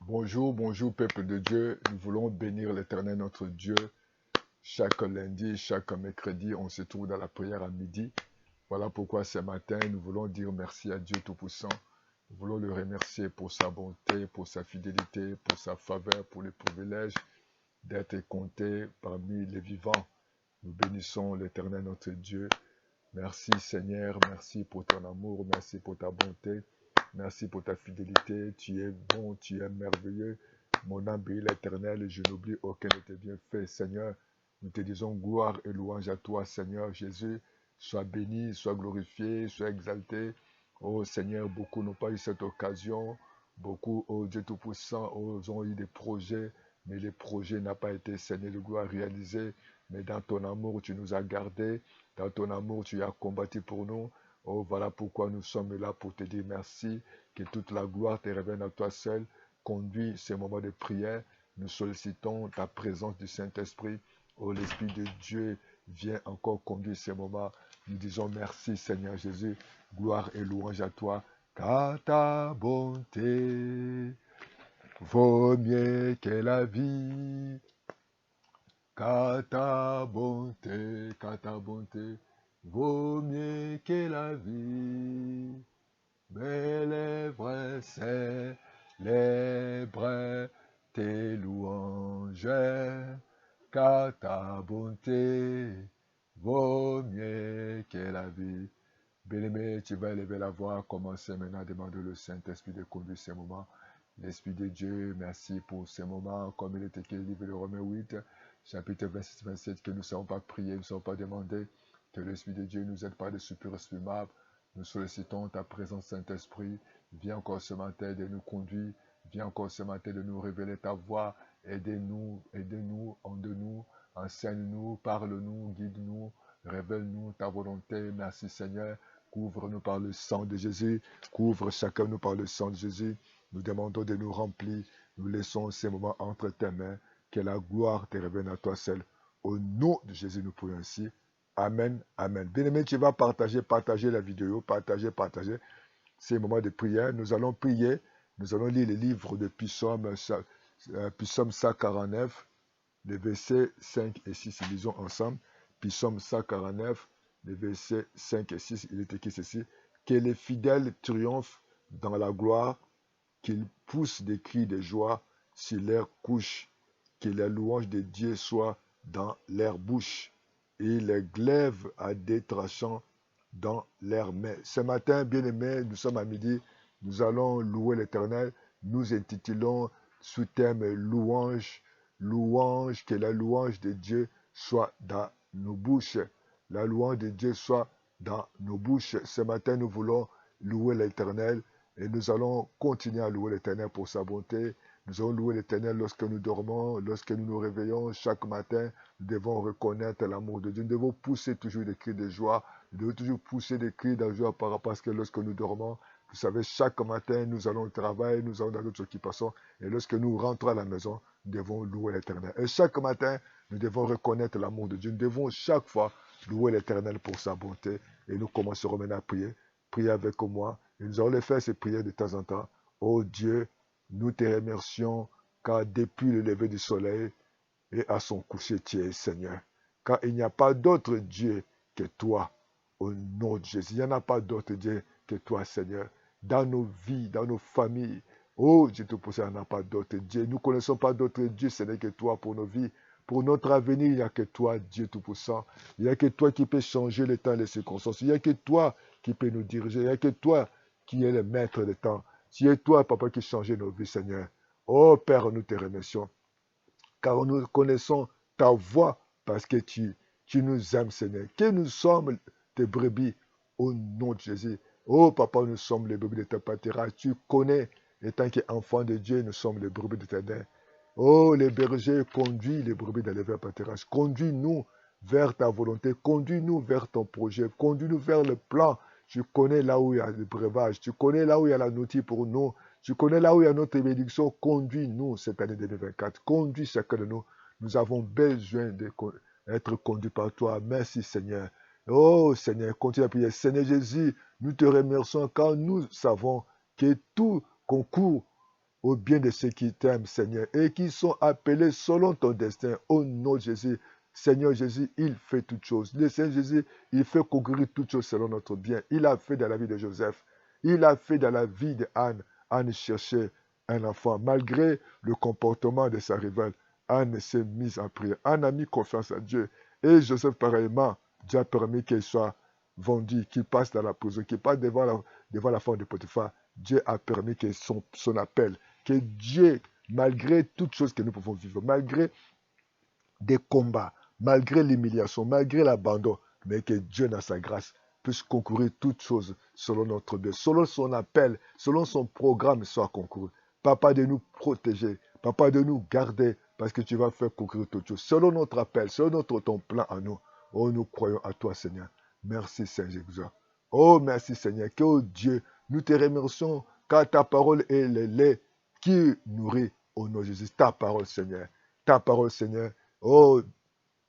Bonjour, bonjour peuple de Dieu. Nous voulons bénir l'Éternel notre Dieu. Chaque lundi, chaque mercredi, on se trouve dans la prière à midi. Voilà pourquoi ce matin, nous voulons dire merci à Dieu Tout-Puissant. Nous voulons le remercier pour sa bonté, pour sa fidélité, pour sa faveur, pour le privilège d'être compté parmi les vivants. Nous bénissons l'Éternel notre Dieu. Merci Seigneur, merci pour ton amour, merci pour ta bonté, merci pour ta fidélité. Tu es bon, tu es merveilleux. Mon âme bénit l'Éternel, je n'oublie aucun de tes bienfaits, Seigneur. Nous te disons gloire et louange à toi, Seigneur Jésus. Sois béni, sois glorifié, sois exalté. Oh Seigneur, beaucoup n'ont pas eu cette occasion. Beaucoup, oh Dieu Tout-Puissant, ont eu des projets, mais les projets n'ont pas été, Seigneur de gloire, réalisés. Mais dans ton amour, tu nous as gardés. Dans ton amour, tu as combattu pour nous. Oh, voilà pourquoi nous sommes là pour te dire merci. Que toute la gloire te revienne à toi seul. Conduis ces moments de prière. Nous sollicitons ta présence du Saint-Esprit. Oh, l'Esprit de Dieu vient encore conduire ces moments. Nous disons merci, Seigneur Jésus. Gloire et louange à toi. Car ta bonté vaut mieux que la vie. Car ta bonté vaut mieux que la vie. Mes lèvres célèbrent tes louanges, car ta bonté vaut mieux que la vie. Bien-aimé, tu vas élever la voix, commencer maintenant à demander au Saint-Esprit de conduire ces moments. L'Esprit de Dieu, merci pour ces moments, comme il est écrit, livre de Romains 8, chapitre 26-27, que nous ne savons pas prier, nous ne savons pas demander, que l'Esprit de Dieu nous aide par des super exprimables. Nous sollicitons ta présence, Saint-Esprit. Viens encore ce matin de nous conduire, viens encore ce matin de nous révéler ta voix. Aidez-nous, aidez-nous, aide-nous, enseigne-nous, parle-nous, guide-nous, révèle-nous ta volonté. Merci Seigneur. Couvre-nous par le sang de Jésus. Couvre chacun de nous par le sang de Jésus. Nous demandons de nous remplir. Nous laissons ces moments entre tes mains. Que la gloire te revienne à toi seul. Au nom de Jésus, nous prions ainsi. Amen, amen. Bien-aimé, tu vas partager la vidéo, partager ces moments de prière. Nous allons prier. Nous allons lire le livre de Psaume 149, les versets 5 et 6. Lisons ensemble. Psaume 149, les versets 5 et 6, il est écrit ceci. Que les fidèles triomphent dans la gloire, qu'ils poussent des cris de joie sur leur couche, que les louanges de Dieu soient dans leur bouche et les glaives à des tranchants dans leurs mains. Ce matin, bien-aimés, nous sommes à midi, nous allons louer l'Éternel. Nous intitulons sous thème louange, louange, que la louange de Dieu soit dans nos bouches. La louange de Dieu soit dans nos bouches. Ce matin, nous voulons louer l'Éternel et nous allons continuer à louer l'Éternel pour sa bonté. Nous allons louer l'Éternel lorsque nous dormons, lorsque nous nous réveillons chaque matin. Nous devons reconnaître l'amour de Dieu. Nous devons pousser toujours des cris de joie. Nous devons toujours pousser des cris de joie parce que lorsque nous dormons, vous savez, chaque matin, nous allons au travail, nous allons dans notre occupation. Et lorsque nous rentrons à la maison, nous devons louer l'Éternel. Et chaque matin, nous devons reconnaître l'amour de Dieu. Nous devons chaque fois louer l'Éternel pour sa bonté. Et nous commencerons maintenant à prier. Priez avec moi. Et nous allons les faire ces prières de temps en temps. Oh Dieu, nous te remercions car depuis le lever du soleil et à son coucher, tu es Seigneur. Car il n'y a pas d'autre Dieu que toi. Au nom de Jésus, il n'y en a pas d'autre Dieu que toi, Seigneur. Dans nos vies, dans nos familles, oh Dieu Tout-Puissant, il n'y en a pas d'autre Dieu. Nous ne connaissons pas d'autre Dieu, ce n'est que toi pour nos vies. Pour notre avenir, il n'y a que toi, Dieu Tout-Puissant. Il n'y a que toi qui peux changer le temps et les circonstances. Il n'y a que toi qui peux nous diriger. Il n'y a que toi qui es le maître des temps. C'est toi, Papa, qui change nos vies, Seigneur. Oh Père, nous te remercions, car nous connaissons ta voix parce que tu nous aimes, Seigneur. Que nous sommes tes brebis au nom de Jésus. Oh Papa, nous sommes les brebis de ta pâturage. Tu connais, étant qu'enfants de Dieu, nous sommes les brebis de ta main. Oh, les bergers, conduis les brebis dans les verts pâturages. Conduis-nous vers ta volonté. Conduis-nous vers ton projet. Conduis-nous vers le plan. Tu connais là où il y a le breuvage. Tu connais là où il y a la nourriture pour nous. Tu connais là où il y a notre bénédiction. Conduis-nous cette année 2024. Conduis chacun de nous. Nous avons besoin d'être conduits par toi. Merci Seigneur. Oh Seigneur, continue à prier. Seigneur Jésus, nous te remercions car nous savons que tout concourt au bien de ceux qui t'aiment, Seigneur, et qui sont appelés selon ton destin. Au nom de Jésus, Seigneur Jésus, il fait toutes choses. Le Seigneur Jésus, il fait concourir toutes choses selon notre bien. Il a fait dans la vie de Joseph. Il a fait dans la vie de Anne. Anne cherchait un enfant. Malgré le comportement de sa rivale, Anne s'est mise en prière. Anne a mis confiance en Dieu. Et Joseph, pareillement, Dieu a permis qu'il soit vendu, qu'il passe dans la prison, qu'il passe devant la femme de Potiphar. Dieu a permis que son appel, que Dieu, malgré toutes choses que nous pouvons vivre, malgré des combats, malgré l'humiliation, malgré l'abandon, mais que Dieu, dans sa grâce, puisse concourir toutes choses selon notre bien, selon son appel, selon son programme soit concouru. Papa, de nous protéger, Papa, de nous garder, parce que tu vas faire concourir toutes choses, selon notre appel, selon ton plan à nous. Oh, nous croyons à toi, Seigneur. Merci, Seigneur Jésus. Oh, merci, Seigneur. Que, oh Dieu, nous te remercions, car ta parole est le lait qui nourrit au nom de Jésus. Ta parole, Seigneur. Ta parole, Seigneur. Oh,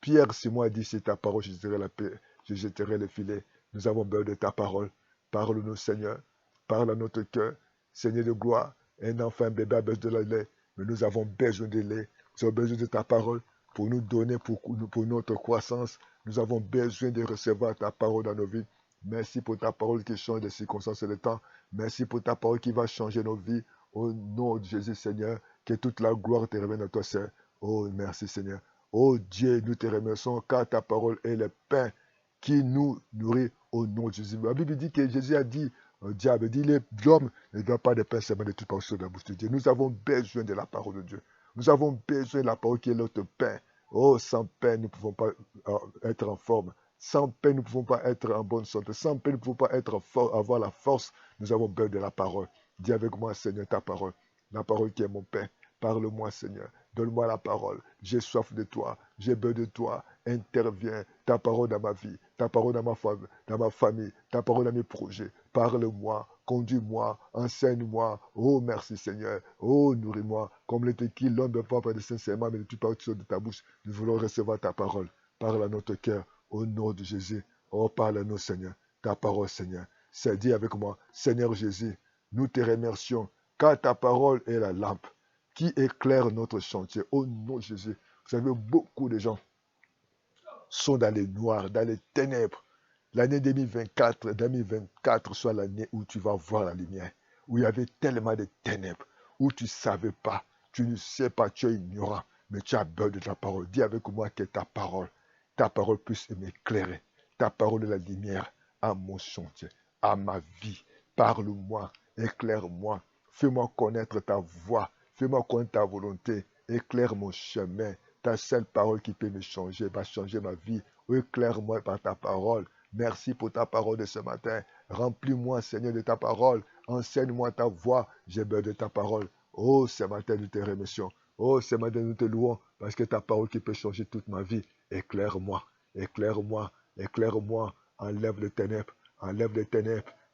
Pierre, si moi dit, c'est ta parole, je jetterai le filet. Nous avons besoin de ta parole. Parle-nous, Seigneur. Parle à notre cœur. Seigneur de gloire, un enfant, un bébé a besoin de lait, mais nous avons besoin de lait. Nous avons besoin de ta parole pour nous donner, pour notre croissance. Nous avons besoin de recevoir ta parole dans nos vies. Merci pour ta parole qui change les circonstances et le temps. Merci pour ta parole qui va changer nos vies. Au nom de Jésus, Seigneur, que toute la gloire te revienne à toi, Seigneur. Oh, merci, Seigneur. Oh Dieu, nous te remercions car ta parole est le pain qui nous nourrit au nom de Jésus. La Bible dit que Jésus a dit, diable, dit l'homme ne doit pas de pain seulement de toute portion de la bouche de Dieu. Nous avons besoin de la parole de Dieu. Nous avons besoin de la parole qui est notre pain. Oh, sans pain, nous ne pouvons pas être en forme. Sans pain, nous ne pouvons pas être en bonne santé. Sans pain, nous ne pouvons pas avoir la force. Nous avons besoin de la parole. Dis avec moi, Seigneur, ta parole. La parole qui est mon pain. Parle-moi, Seigneur. Donne-moi la parole. J'ai soif de toi. J'ai besoin de toi. Interviens. Ta parole dans ma vie. Ta parole dans ma famille. Ta parole dans mes projets. Parle-moi. Conduis-moi. Enseigne-moi. Oh, merci, Seigneur. Oh, nourris-moi. Comme l'était qui l'homme ne peut pas parler sincèrement, mais tu parles de ta bouche. Nous voulons recevoir ta parole. Parle à notre cœur. Au nom de Jésus. Oh, parle à nous, Seigneur. Ta parole, Seigneur. C'est dit avec moi. Seigneur Jésus, nous te remercions car ta parole est la lampe qui éclaire notre chantier. Au nom de Jésus. Vous savez, beaucoup de gens sont dans les noirs, dans les ténèbres. L'année 2024 soit l'année où tu vas voir la lumière, où il y avait tellement de ténèbres, où tu ne savais pas, tu ne sais pas, tu es ignorant, mais tu as besoin de ta parole. Dis avec moi que ta parole puisse m'éclairer. Ta parole est la lumière à mon chantier, à ma vie. Parle-moi, éclaire-moi, fais-moi connaître ta voix, fais-moi connaître ta volonté, éclaire mon chemin. Ta seule parole qui peut me changer, va changer ma vie. Éclaire-moi par ta parole. Merci pour ta parole de ce matin. Remplis-moi, Seigneur, de ta parole. Enseigne-moi ta voix. J'ai besoin de ta parole. Oh, ce matin, nous te remercions. Oh, ce matin, nous te louons parce que ta parole qui peut changer toute ma vie. Éclaire-moi, éclaire-moi, éclaire-moi. Enlève les ténèbres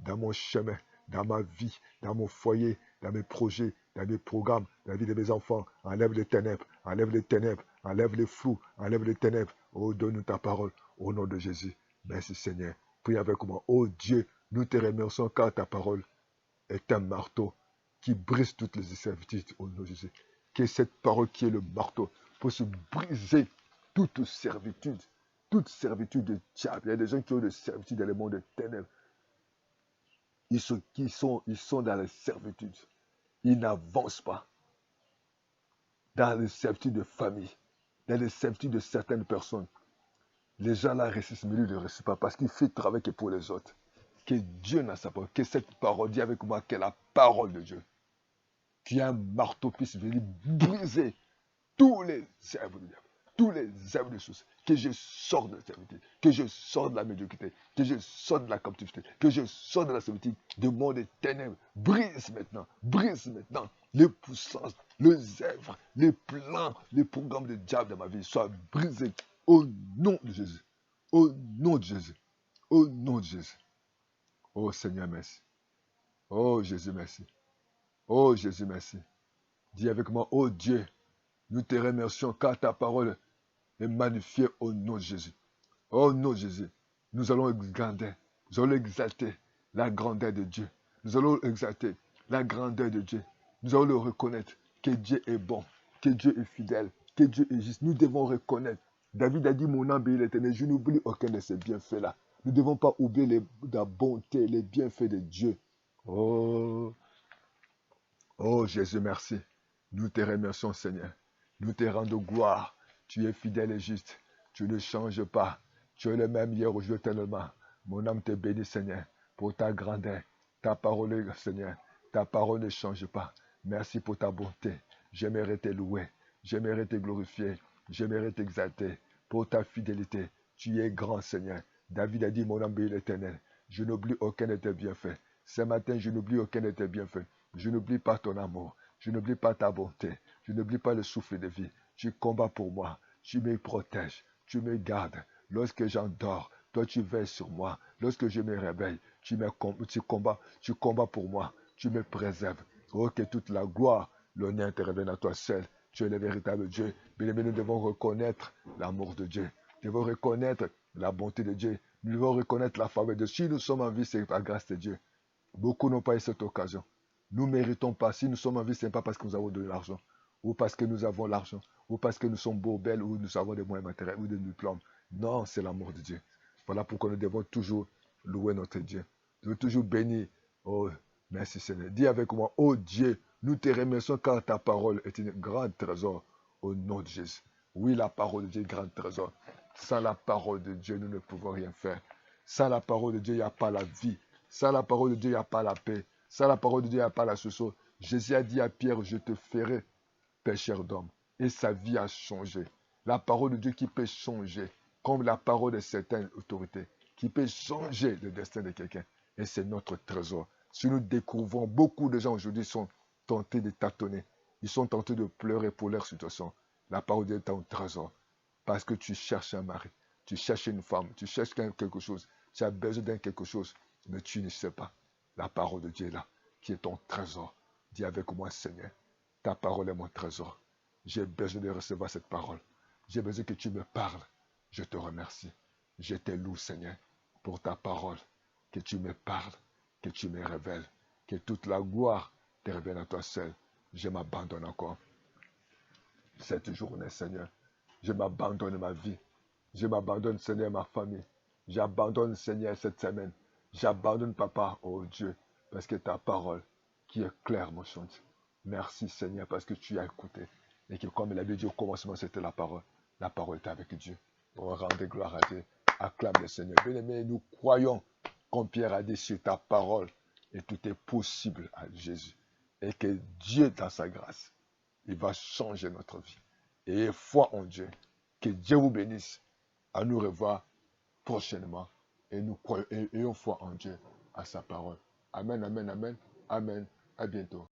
dans mon chemin, dans ma vie, dans mon foyer, dans mes projets, dans mes programmes, dans la vie de mes enfants. Enlève les ténèbres, enlève les ténèbres, enlève les flous, enlève les ténèbres. Oh, donne-nous ta parole au nom de Jésus. Merci Seigneur. Prie avec moi. Oh Dieu, nous te remercions car ta parole est un marteau qui brise toutes les servitudes au nom de Jésus. Que cette parole qui est le marteau puisse briser toute servitude de diable. Il y a des gens qui ont des servitudes dans le monde des ténèbres. Ils sont dans la servitude. Ils n'avancent pas. Dans les servitudes de famille, dans les servitudes de certaines personnes. Les gens là réussissent, mais lui ne réussit pas parce qu'il fait travail que pour les autres. Que Dieu n'a sa parole, que cette parole, dit avec moi, que la parole de Dieu, qu'un marteau puisse venir briser tous les œuvres du diable, tous les œuvres de choses, que je sors de la servitude, que je sors de la médiocrité, que je sors de la captivité, que je sors de la servitude, du monde des ténèbres. Brise maintenant les puissances, les œuvres, les plans, les programmes de diable dans ma vie soient brisés au nom de Jésus, au nom de Jésus, au nom de Jésus. Oh Seigneur, merci. Oh Jésus, merci. Oh Jésus, merci. Dis avec moi, oh Dieu, nous te remercions car ta parole est magnifiée au nom de Jésus. Au nom de Jésus, nous allons exalter la grandeur de Dieu. Nous allons exalter la grandeur de Dieu. Nous allons le reconnaître que Dieu est bon, que Dieu est fidèle, que Dieu est juste. Nous devons reconnaître. David a dit, mon âme bénit l'Éternel, je n'oublie aucun de ses bienfaits-là. Nous ne devons pas oublier la bonté, les bienfaits de Dieu. Oh, oh Jésus, merci. Nous te remercions, Seigneur. Nous te rendons gloire. Tu es fidèle et juste. Tu ne changes pas. Tu es le même hier, aujourd'hui, éternellement. Mon âme te bénit, Seigneur, pour ta grandeur. Ta parole, Seigneur, ta parole ne change pas. Merci pour ta bonté. J'aimerais te louer. J'aimerais te glorifier. J'aimerais t'exalter pour ta fidélité. Tu es grand, Seigneur. David a dit, mon âme bénit l'Éternel. Je n'oublie aucun de tes bienfaits. Ce matin, je n'oublie aucun de tes bienfaits. Je n'oublie pas ton amour. Je n'oublie pas ta bonté. Je n'oublie pas le souffle de vie. Tu combats pour moi. Tu me protèges. Tu me gardes. Lorsque j'endors, toi tu veilles sur moi. Lorsque je me réveille, tu combats pour moi. Tu me préserves. Oh, que toute la gloire, l'honneur te revienne à toi seul. Tu es le véritable Dieu. Bien-aimés, nous devons reconnaître l'amour de Dieu. Nous devons reconnaître la bonté de Dieu. Nous devons reconnaître la faveur de Dieu. Si nous sommes en vie, c'est la grâce de Dieu. Beaucoup n'ont pas eu cette occasion. Nous ne méritons pas. Si nous sommes en vie, ce n'est pas parce que nous avons de l'argent, ou parce que nous avons l'argent, ou parce que nous sommes beaux, belles, ou nous avons des moyens matériels, ou des diplômes. Non, c'est l'amour de Dieu. Voilà pourquoi nous devons toujours louer notre Dieu. Nous devons toujours bénir. Oh, merci Seigneur. Dis avec moi, oh Dieu, nous te remercions car ta parole est un grand trésor au nom de Jésus. Oui, la parole de Dieu est un grand trésor. Sans la parole de Dieu, nous ne pouvons rien faire. Sans la parole de Dieu, il n'y a pas la vie. Sans la parole de Dieu, il n'y a pas la paix. Sans la parole de Dieu, il n'y a pas la chose. Jésus a dit à Pierre, je te ferai pécheur d'homme. Et sa vie a changé. La parole de Dieu qui peut changer, comme la parole de certaines autorités, qui peut changer le destin de quelqu'un. Et c'est notre trésor. Si nous découvrons, beaucoup de gens aujourd'hui sont tentés de tâtonner. Ils sont tentés de pleurer pour leur situation. La parole de Dieu est un trésor. Parce que tu cherches un mari, tu cherches une femme, tu cherches quelque chose, tu as besoin d'un quelque chose, mais tu ne sais pas. La parole de Dieu est là, qui est ton trésor. Dis avec moi, Seigneur, ta parole est mon trésor. J'ai besoin de recevoir cette parole. J'ai besoin que tu me parles. Je te remercie. Je te loue, Seigneur, pour ta parole. Que tu me parles, que tu me révèles, que toute la gloire te revienne à toi seul. Je m'abandonne encore cette journée, Seigneur. Je m'abandonne ma vie. Je m'abandonne, Seigneur, ma famille. J'abandonne, Seigneur, cette semaine. J'abandonne, Papa, oh Dieu, parce que ta parole qui est claire, mon chante. Merci, Seigneur, parce que tu as écouté. Et que comme il avait dit au commencement, c'était la parole. La parole était avec Dieu. On rendez gloire à Dieu. Acclame le Seigneur. Bien-aimés, nous croyons, comme Pierre a dit, sur ta parole. Et tout est possible à Jésus. Et que Dieu, dans sa grâce, il va changer notre vie. Et foi en Dieu. Que Dieu vous bénisse. À nous revoir prochainement. Et nous croyons et ayons foi en Dieu, à sa parole. Amen, amen, amen, amen. À bientôt.